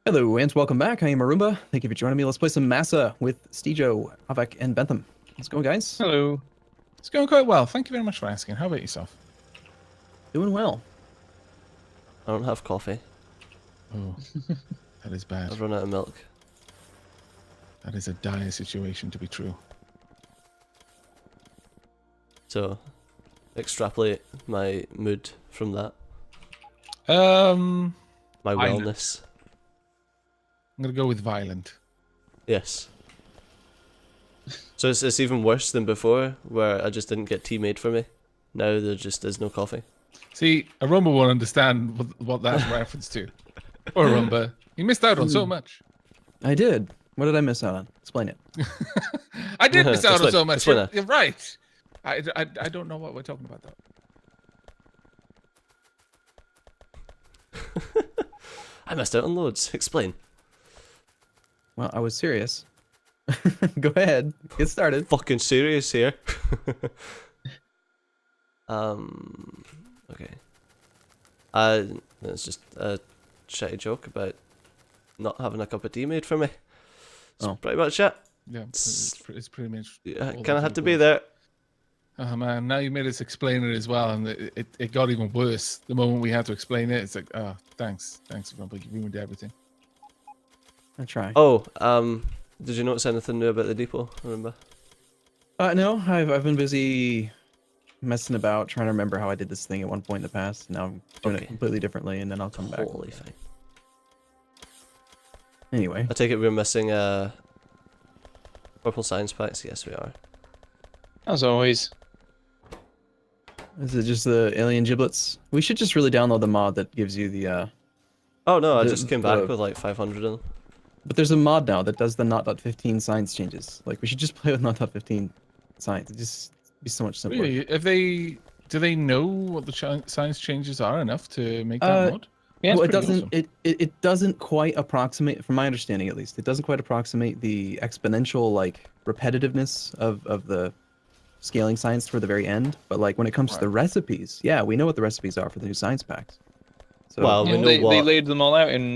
Hello and welcome back. I am Arumba. Thank you for joining me. Let's play some MASA with Stejo, Aavak, and Bentham. Let's go, guys. Hello. It's going quite well. Thank you very much for asking. How about yourself? Doing well. I don't have coffee. Oh, that is bad. I've run out of milk. That is a dire situation to be true. So, extrapolate my mood from that. My Violent. wellness. I'm gonna go with violent. Yes. So it's even worse than before, where I just didn't get tea made for me. Now there just is no coffee. See, Arumba won't understand what that's a reference to. Or Arumba. You missed out on so much. I did. What did I miss out on? Explain it. I did miss out on so much. Explain You're right. I don't know what we're talking about, though. I missed out on loads. Explain. Well, I was serious. Go ahead. Get started. Fucking serious here. Okay. It's just a shitty joke about not having a cup of tea made for me. That's pretty much it. Yeah, it's pretty much. Kind of had to be there. Oh man, now you made us explain it as well, and it got even worse the moment we had to explain it. It's like, oh, thanks, Arumba, you ruined everything. I try. Oh, did you notice anything new about the depot? Remember? No, I've been busy messing about, trying to remember how I did this thing at one point in the past. Now I'm doing it completely differently, and then I'll come back. Totally fine. Anyway. I take it we're missing purple science packs. Yes, we are. As always. Is it just the alien giblets? We should just really download the mod that gives you the Oh no, I just came back with like 500 of them. But there's a mod now that does the not.15 science changes. Like, we should just play with not.15 science. It'd just be so much simpler. Really? Do they know what the science changes are enough to make that mod? Yeah, well, it's it pretty doesn't. It doesn't quite approximate, from my understanding at least. It doesn't quite approximate the exponential like repetitiveness of the scaling science toward the very end. But like when it comes to the recipes, yeah, we know what the recipes are for the new science packs. So, Well, we Yeah, know they what. laid them all out in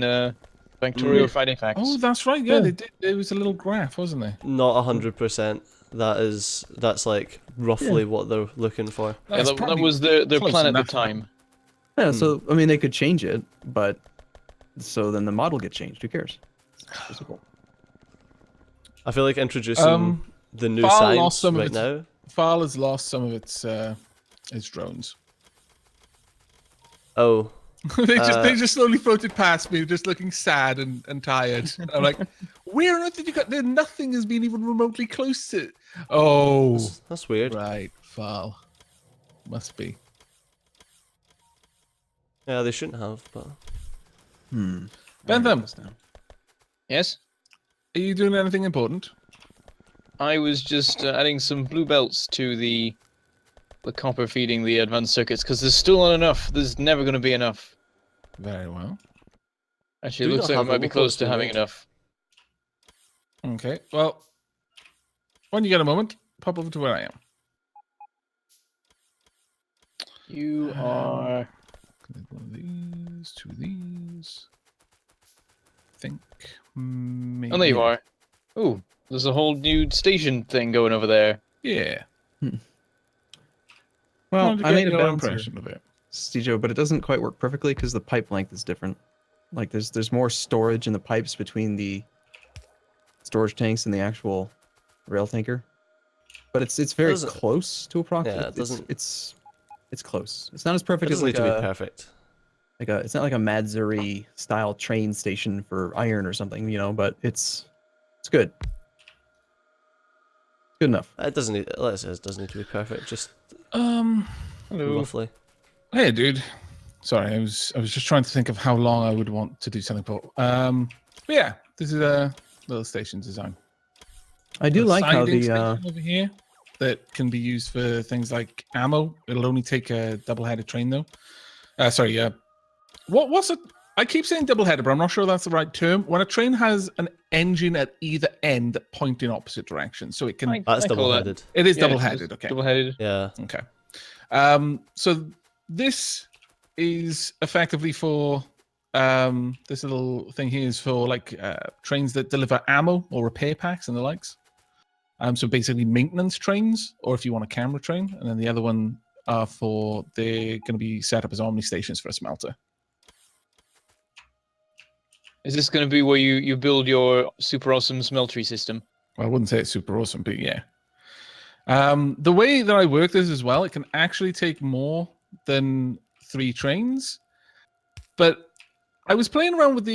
Factorio Friday Facts. Oh, that's right. Yeah, they did. It was a little graph, wasn't it? Not 100%. That's like roughly what they're looking for. Yeah, that was their plan at the time. yeah, so I mean they could change it, but so then the mod will get changed. Who cares? It's cool. I feel like introducing the new FARL lost science some of right its- now. FARL has lost some of its drones. Oh, they just slowly floated past me, just looking sad and tired. I'm like, where on earth did you got? There, nothing has been even remotely close to. Oh, that's weird. right, FARL must be. Yeah, they shouldn't have, but Bentham, Yes? are you doing anything important? I was just adding some blue belts to the copper feeding the advanced circuits, because there's still not enough. There's never going to be enough. Very well. Actually, Do it looks not like have we might be robots close to to having make. enough. Okay, well, when you get a moment, pop over to where I am. You are... One of these, two of these. I think maybe. Oh, there you are. Ooh, there's a whole new station thing going over there. Yeah. Well, I made a your bouncer, impression of it. Stejo, but it doesn't quite work perfectly because the pipe length is different. Like there's more storage in the pipes between the storage tanks and the actual rail tanker. But it's very Doesn't- close to approximate. Yeah, it doesn't- It's close. It's not as it perfect as doesn't like need to be a perfect. it's not like a Madzuri style train station for iron or something, you know, but it's good. Good enough. It doesn't need. Let's say it doesn't need to be perfect. Just Hello. roughly. Hey, dude. Sorry, I was just trying to think of how long I would want to do something for. But yeah, this is a little station design. I do like how siding the station over here that can be used for things like ammo. It'll only take a double-headed train though. Sorry, what's it? I keep saying double-headed, but I'm not sure that's the right term. When a train has an engine at either end that point in opposite directions, so it can. That's I call that- double-headed. It is Yeah, double-headed. Okay. Double-headed. Yeah. Okay. So this is effectively for this little thing here is for like trains that deliver ammo or repair packs and the likes. So basically maintenance trains, or if you want a camera train, and then the other one are for they're going to be set up as omni stations for a smelter. Is this going to be where you build your super awesome smeltery system? Well, I wouldn't say it's super awesome, but yeah. The way that I work this as well, it can actually take more than 3 trains. But I was playing around with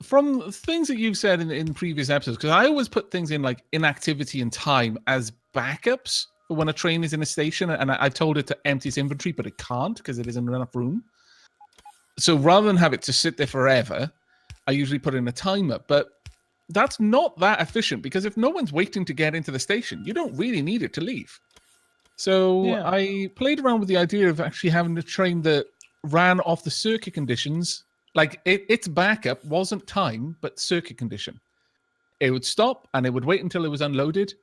from things that you've said in previous episodes, because I always put things in like inactivity and time as backups for when a train is in a station, and I told it to empty its inventory, but it can't because it isn't enough room. So rather than have it just sit there forever, I usually put in a timer, but that's not that efficient because if no one's waiting to get into the station, you don't really need it to leave. So Yeah. I played around with the idea of actually having a train that ran off the circuit conditions. Like its backup wasn't time, but circuit condition. It would stop and it would wait until it was unloaded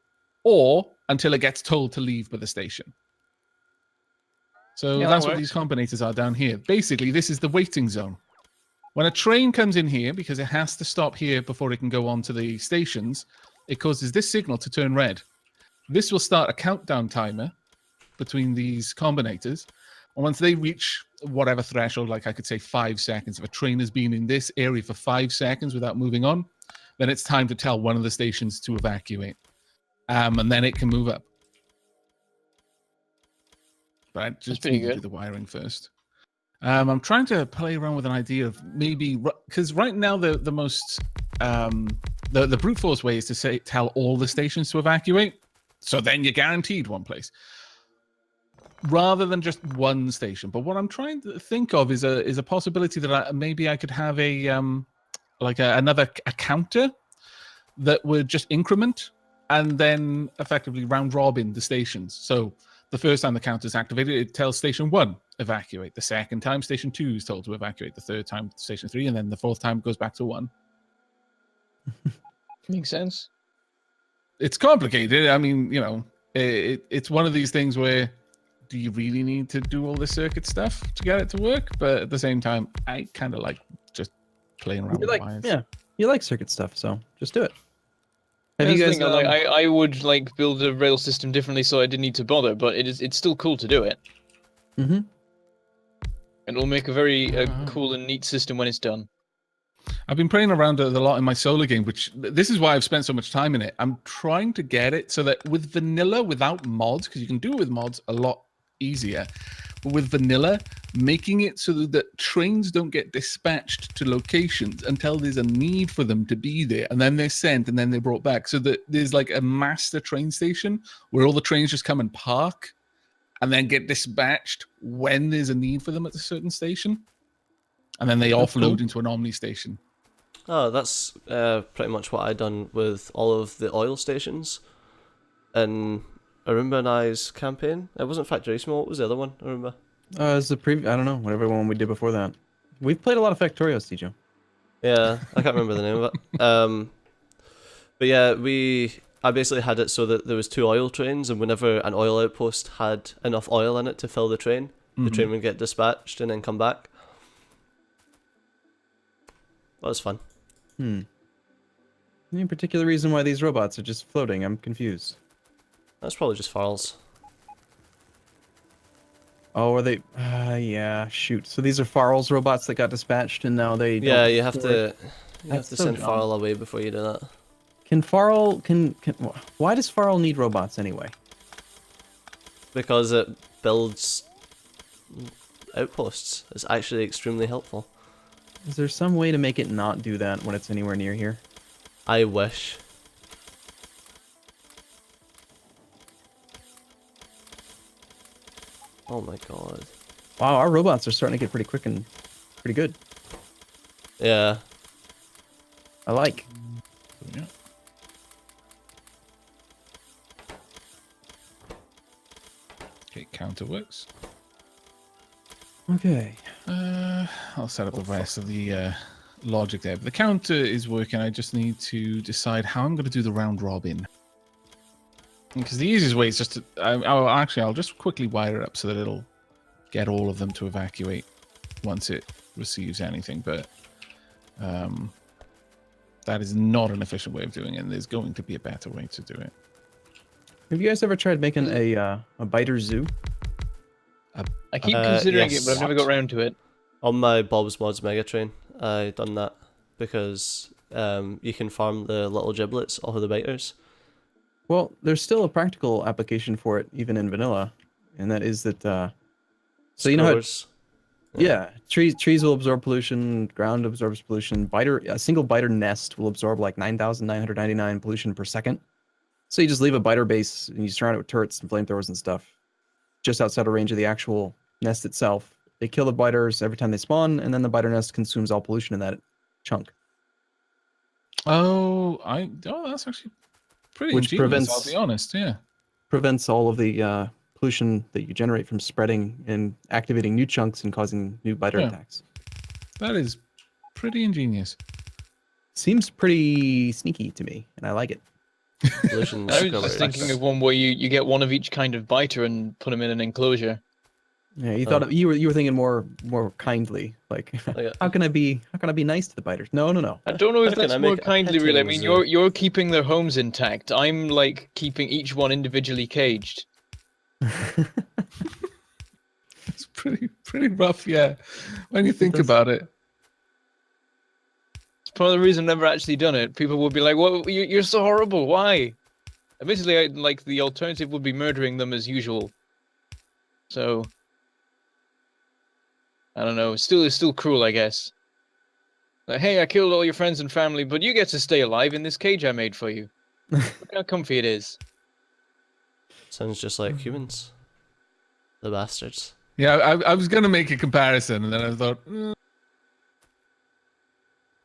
or until it gets told to leave by the station. So Yeah, that's that what these works. combinators are down here. Basically, this is the waiting zone. When a train comes in here, because it has to stop here before it can go on to the stations, it causes this signal to turn red. This will start a countdown timer between these combinators. And once they reach whatever threshold, like I could say 5 seconds, if a train has been in this area for 5 seconds without moving on, then it's time to tell one of the stations to evacuate. And then it can move up. But I just pretty need to do good. the wiring first. I'm trying to play around with an idea of maybe, because right now the most the brute force way is to tell all the stations to evacuate, so then you're guaranteed one place, rather than just one station. But what I'm trying to think of is a possibility that maybe I could have another counter that would just increment and then effectively round robin the stations. So the first time the counter is activated, it tells station 1 evacuate. The second time, station 2 is told to evacuate. The third time, station 3, and then the fourth time goes back to 1. Makes sense. It's complicated. I mean, you know, it's one of these things where do you really need to do all the circuit stuff to get it to work? But at the same time, I kind of like just playing around with wires. Yeah, you like circuit stuff, so just do it. Have That's you the guys? thing, like, I would like build a rail system differently so I didn't need to bother, but it's still cool to do it. Mm-hmm. And it'll make a very cool and neat system when it's done. I've been playing around a lot in my solo game, which this is why I've spent so much time in it. I'm trying to get it so that with vanilla, without mods, because you can do it with mods a lot easier, but with vanilla, making it so that trains don't get dispatched to locations until there's a need for them to be there, and then they're sent and then they're brought back, so that there's like a master train station where all the trains just come and park and then get dispatched when there's a need for them at a certain station. And then they offload into an Omni station. Oh, that's pretty much what I done with all of the oil stations in Arumba and I's campaign. It wasn't Factorio, what was the other one, Arumba? It's the I don't know, whatever one we did before that. We've played a lot of Factorios, Tijo. Yeah, I can't remember the name of it. But yeah, I basically had it so that there was 2 oil trains, and whenever an oil outpost had enough oil in it to fill the train would get dispatched and then come back. That was fun. Any particular reason why these robots are just floating? I'm confused. That's probably just FARLs. Oh, are they? Yeah, shoot. So these are FARL's robots that got dispatched, and now they. Yeah, don't you have to That's so send dumb. FARL away before you do that. Can FARL why does FARL need robots anyway? Because it builds outposts. It's actually extremely helpful. Is there some way to make it not do that when it's anywhere near here? I wish. Oh my god. Wow, our robots are starting to get pretty quick and pretty good. Yeah. I like. Yeah. Okay, counter works. Okay. I'll set up the rest of the logic there. But the counter is working. I just need to decide how I'm going to do the round robin. Because the easiest way is just to... I'll just quickly wire it up so that it'll get all of them to evacuate once it receives anything. But That is not an efficient way of doing it, and there's going to be a better way to do it. Have you guys ever tried making a biter zoo? I keep considering yes. it, but I've never got around to it. On my Bob's Mods Mega Train, I done that because you can farm the little giblets off of the biters. Well, there's still a practical application for it, even in vanilla, and that is that. So you know how, Scrubbers. yeah, trees will absorb pollution, ground absorbs pollution. A single biter nest will absorb like 9,999 pollution per second. So you just leave a biter base and you surround it with turrets and flamethrowers and stuff, just outside of range of the actual nest itself. They kill the biters every time they spawn, and then the biter nest consumes all pollution in that chunk. Oh, that's actually pretty Which ingenious, I'll be honest, yeah. Prevents all of the pollution that you generate from spreading and activating new chunks and causing new biter attacks. That is pretty ingenious. Seems pretty sneaky to me, and I like it. Pollution I was scrubbers. just thinking of one where you get one of each kind of biter and put them in an enclosure. Yeah, you thought you were thinking more kindly, like yeah. how can I be nice to the biters? No. I don't know if How can that's I more make a kindly, really. I petting mean, zoo? you're keeping their homes intact. I'm like keeping each one individually caged. It's pretty rough, yeah, when you think about it. It's part of the reason I've never actually done it. People will be like, "Well, you're so horrible. Why?" And basically, like the alternative would be murdering them as usual. So I don't know. It's still cruel, I guess. Like, hey, I killed all your friends and family, but you get to stay alive in this cage I made for you. Look how comfy it is. Sounds just like humans. The bastards. Yeah, I was going to make a comparison, and then I thought,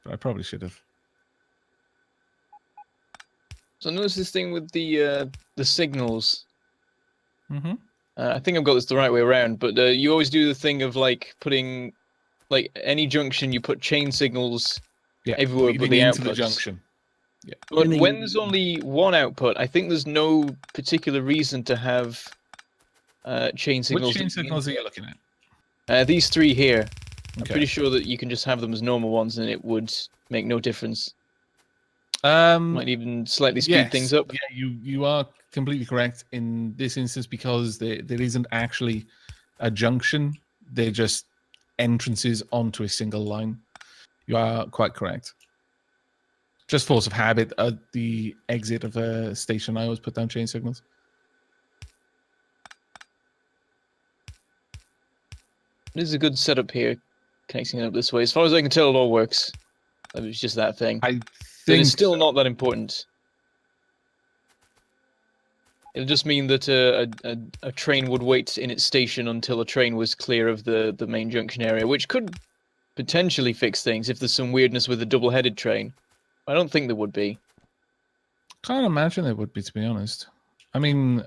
but I probably should have. So notice this thing with the signals. Mm-hmm. I think I've got this the right way around, but you always do the thing of like putting, like any junction, you put chain signals everywhere but the into outputs. the junction. Yeah. But when there's only one output, I think there's no particular reason to have chain signals. Which chain signals are you looking at? These three here. I'm Okay. pretty sure that you can just have them as normal ones, and it would make no difference. Might even slightly speed things up. Yeah, you are completely correct in this instance because there isn't actually a junction. They're just entrances onto a single line. You are quite correct. Just force of habit at the exit of a station, I always put down chain signals. This is a good setup here, connecting it up this way. As far as I can tell, it all works. It was just that thing. I But think it's still not that important. It'll just mean that a train would wait in its station until a train was clear of the main junction area, which could potentially fix things if there's some weirdness with the double-headed train. I don't think there would be. Can't imagine it would be, to be honest. I mean,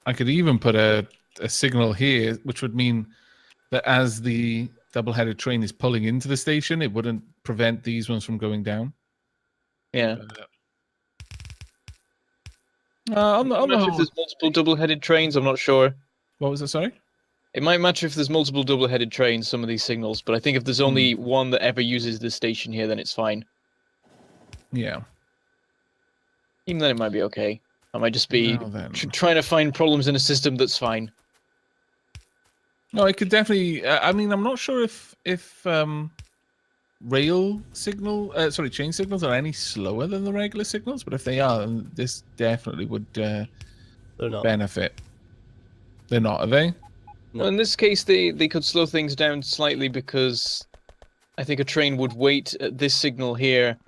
I could even put a signal here, which would mean that as the double-headed train is pulling into the station, it wouldn't prevent these ones from going down. Yeah. On the If whole, there's multiple double-headed trains, I'm not sure. what was it? Sorry. It might matter if there's multiple double-headed trains, some of these signals, but I think if there's only one that ever uses this station here, then it's fine. Yeah. Even then, it might be okay. I might just be Now then. trying to find problems in a system that's fine. No, it could definitely. I mean, I'm not sure if chain signals are any slower than the regular signals, but if they are, then this definitely would They're not. benefit. They're not, are they? No. Well, in this case, they could slow things down slightly because I think a train would wait at this signal here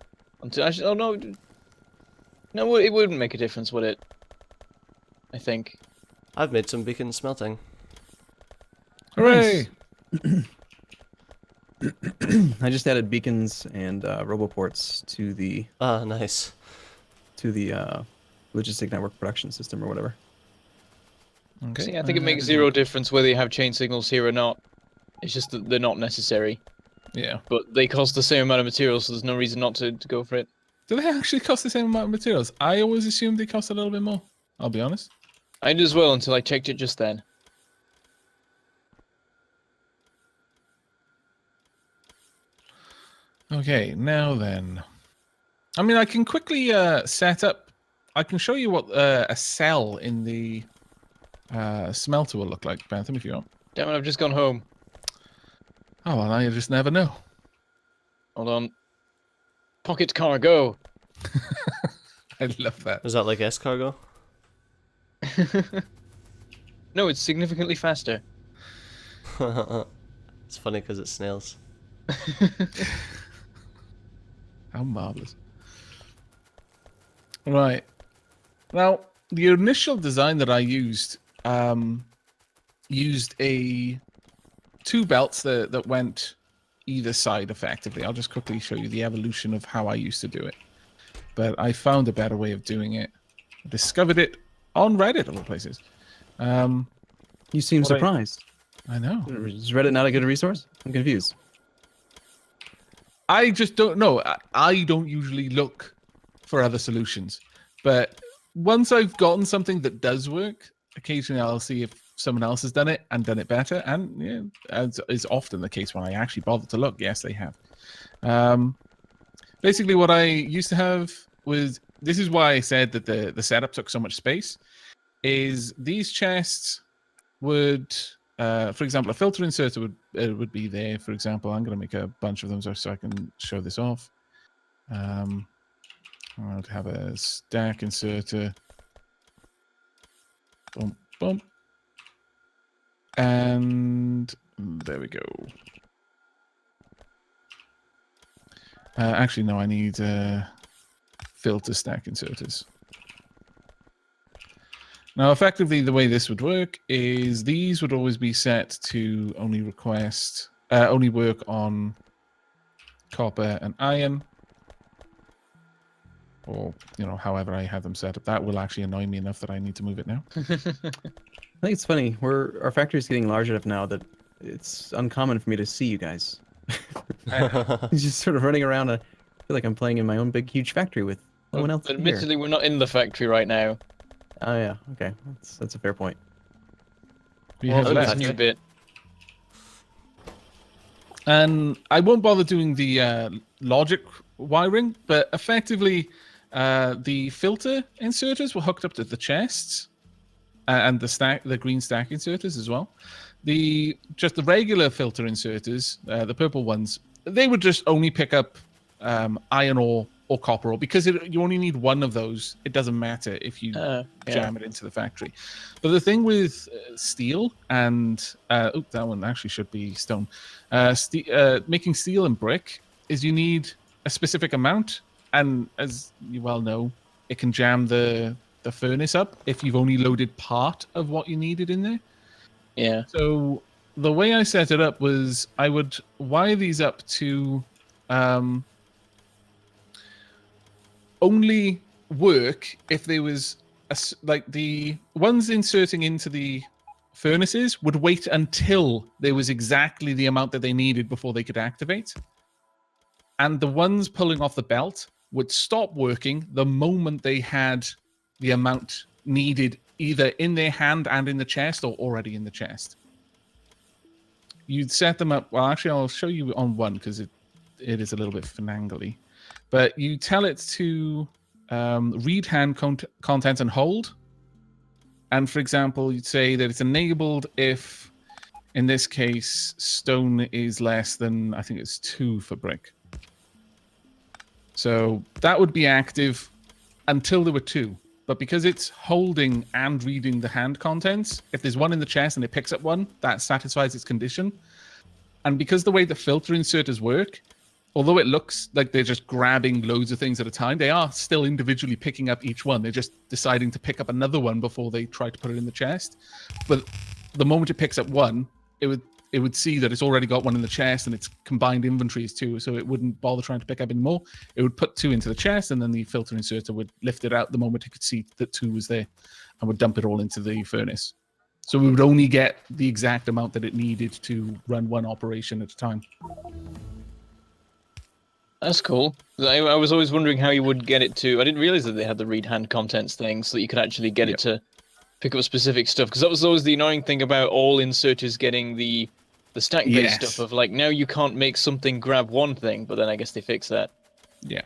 until. Actually, oh no, no, it wouldn't make a difference, would it? I think. I've made some beacon smelting. Hooray! I just added beacons and roboports to the Nice. logistic network production system or whatever. Okay. See, I think it makes zero difference whether you have chain signals here or not. It's just that they're not necessary. Yeah. But they cost the same amount of materials, so there's no reason not to go for it. Do they actually cost the same amount of materials? I always assumed they cost a little bit more. I'll be honest. I did as well until I checked it just then. Okay, now then. I mean, I can quickly set up. I can show you what a cell in the smelter will look like, Bentham, if you want. Damn it, I've just gone home. Oh, well, now you just never know. Hold on. Pocket cargo. I love that. Is that like escargot? No, it's significantly faster. It's funny because it's snails. How marvelous. Right. Now, the initial design that I used used two belts that went either side effectively. I'll just quickly show you the evolution of how I used to do it. But I found a better way of doing it. I discovered it on Reddit, of all places. You seem What I- surprised. I know. Is Reddit not a good resource? I'm confused. I just don't know. I don't usually look for other solutions. But once I've gotten something that does work, occasionally I'll see if someone else has done it and done it better. And yeah, as is often the case when I actually bother to look, yes, they have. Basically, what I used to have was, this is why I said that the setup took so much space, is these chests would, for example, a filter inserter would be there, for example. I'm going to make a bunch of them so I can show this off. I would have a stack inserter. Boom, boom. And there we go. Actually, no, I need filter stack inserters. Now, effectively, the way this would work is these would always be set to only only work on copper and iron, or however I have them set up. That will actually annoy me enough that I need to move it now. I think it's funny. Our factory's getting large enough now that it's uncommon for me to see you guys. Just sort of running around. I feel like I'm playing in my own big, huge factory with no one else here. Admittedly, we're not in the factory right now. Oh yeah, okay, that's a fair point. We Well, have in This left. new bit. And I won't bother doing the logic wiring, but effectively, the filter inserters were hooked up to the chests, and the green stack inserters as well. Just the regular filter inserters, the purple ones, they would just only pick up iron ore or copper ore, because you only need one of those. It doesn't matter if you jam it into the factory. But the thing with steel and that one actually should be stone. Making steel and brick is you need a specific amount, and as you well know, it can jam the furnace up if you've only loaded part of what you needed in there. Yeah. So the way I set it up was I would wire these up to only work if there was like the ones inserting into the furnaces would wait until there was exactly the amount that they needed before they could activate. And the ones pulling off the belt would stop working the moment they had the amount needed, either in their hand and in the chest, or already in the chest. You'd set them up. Well, actually, I'll show you on one because it is a little bit finangly. But you tell it to read hand content and hold. And for example, you'd say that it's enabled if, in this case, stone is less than, I think it's 2 for brick. So that would be active until there were 2. But because it's holding and reading the hand contents, if there's one in the chest and it picks up one, that satisfies its condition. And because the way the filter inserters work, although it looks like they're just grabbing loads of things at a time, they are still individually picking up each one. They're just deciding to pick up another one before they try to put it in the chest. But the moment it picks up one, it would see that it's already got one in the chest, and its combined inventory is 2, so it wouldn't bother trying to pick up any more. It would put 2 into the chest, and then the filter inserter would lift it out the moment it could see that 2 was there, and would dump it all into the furnace. So we would only get the exact amount that it needed to run one operation at a time. That's cool. I was always wondering how you would get it to. I didn't realize that they had the read hand contents thing, so that you could actually get it to pick up specific stuff. Because that was always the annoying thing about all inserters getting the The stack-based Yes. stuff of like now you can't make something grab one thing, but then I guess they fix that. Yeah.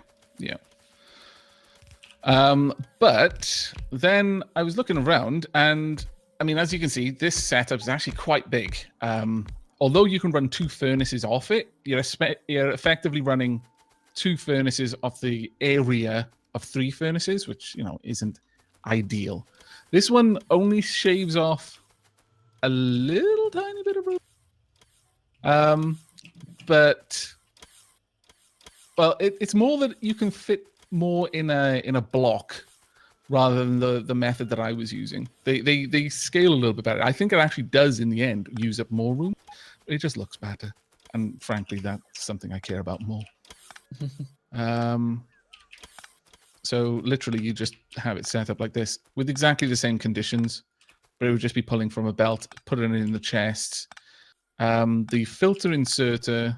But then I was looking around, and I mean, as you can see, this setup is actually quite big. Although you can run 2 furnaces off it, you're effectively running 2 furnaces off the area of 3 furnaces, which isn't ideal. This one only shaves off a little tiny bit of room. But well, it's more that you can fit more in a block rather than the method that I was using. They scale a little bit better. I think it actually does in the end use up more room, but it just looks better. And frankly, that's something I care about more. So literally you just have it set up like this with exactly the same conditions, but it would just be pulling from a belt, putting it in the chest. The filter inserter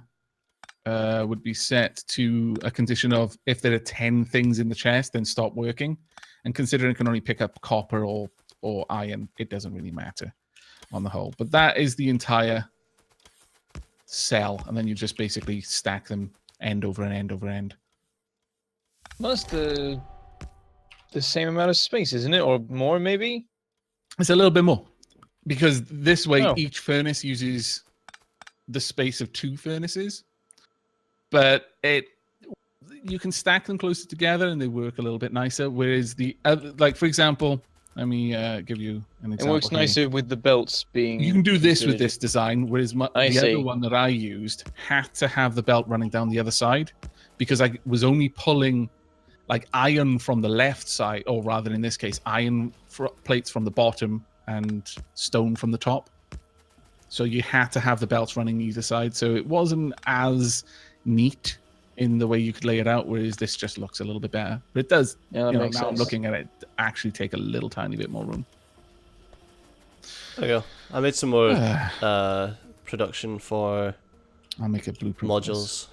would be set to a condition of if there are 10 things in the chest, then stop working. And considering it can only pick up copper or iron, it doesn't really matter on the whole. But that is the entire cell, and then you just basically stack them end over end over end. That's the same amount of space, isn't it? Or more, maybe? It's a little bit more. Because this way, Oh. each furnace uses the space of 2 furnaces. But you can stack them closer together and they work a little bit nicer. Whereas the other, like for example, let me give you an It example. works here. nicer with the belts being. You can do this with considered. this design, whereas I the see. other one that I used had to have the belt running down the other side because I was only pulling like iron from the left side, or rather in this case, iron plates from the bottom and stone from the top. So you had to have the belts running either side. So it wasn't as neat in the way you could lay it out, whereas this just looks a little bit better. But it does, Yeah, that now makes I'm sense. looking at it, actually take a little tiny bit more room. There you go. I made some more production for I'll make a blueprint. for this. modules.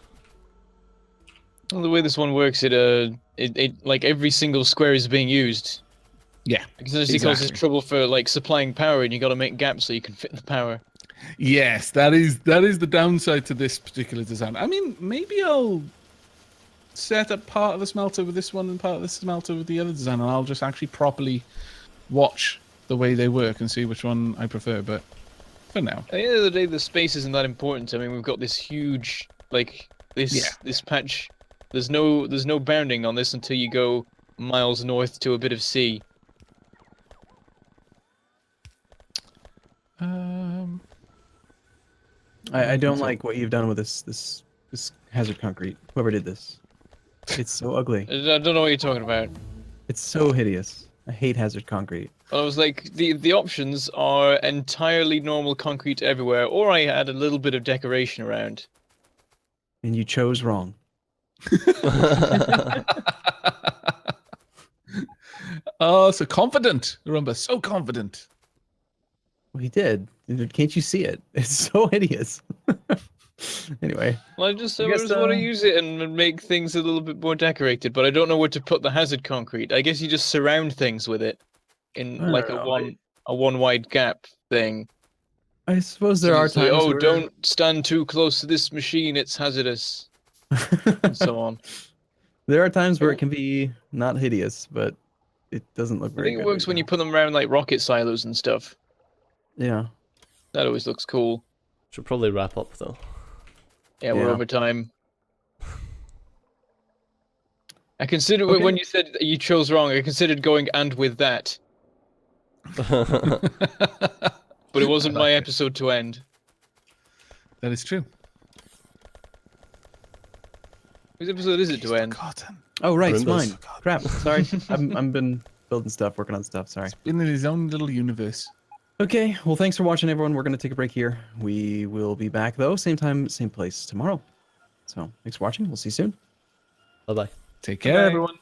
Well, the way this one works, it like every single square is being used. Yeah, Because it actually causes exactly. trouble for like supplying power, and you got to make gaps so you can fit the power. Yes, that is the downside to this particular design. I mean, maybe I'll set up part of the smelter with this one and part of the smelter with the other design, and I'll just actually properly watch the way they work and see which one I prefer. But for now, At the end of the day, the space isn't that important. I mean, we've got this huge, like this patch. There's no bounding on this until you go miles north to a bit of sea. I don't like what you've done with this hazard concrete. Whoever did this, it's so ugly. I don't know what you're talking about. It's so hideous. I hate hazard concrete. But I was like, the options are entirely normal concrete everywhere, or I add a little bit of decoration around. And you chose wrong. Oh, so confident, Arumba, so confident. Well, he did. Can't you see it? It's so hideous. Anyway. Well, I just I guess, want to use it and make things a little bit more decorated, but I don't know where to put the hazard concrete. I guess you just surround things with it in I like don't know, a one wide gap thing. I suppose So there you are say, times oh, where... don't stand too close to this machine, it's hazardous, and so on. There are times where it can be not hideous, but it doesn't look I very think good. it works right when you now. put them around like rocket silos and stuff. Yeah. That always looks cool. Should probably wrap up though. Yeah, we're Yeah. over time. I considered Okay. when you said that you chose wrong, I considered going and with that, but it wasn't my episode to end. That is true. Whose episode is it to end? Forgotten. Oh, right, it's Arimbas. mine. Crap. Sorry. I'm been building stuff, working on stuff. Sorry. Been in his own little universe. Okay. Well, thanks for watching, everyone. We're going to take a break here. We will be back, though, same time, same place tomorrow. So thanks for watching. We'll see you soon. Bye bye. Take care, Bye. everyone.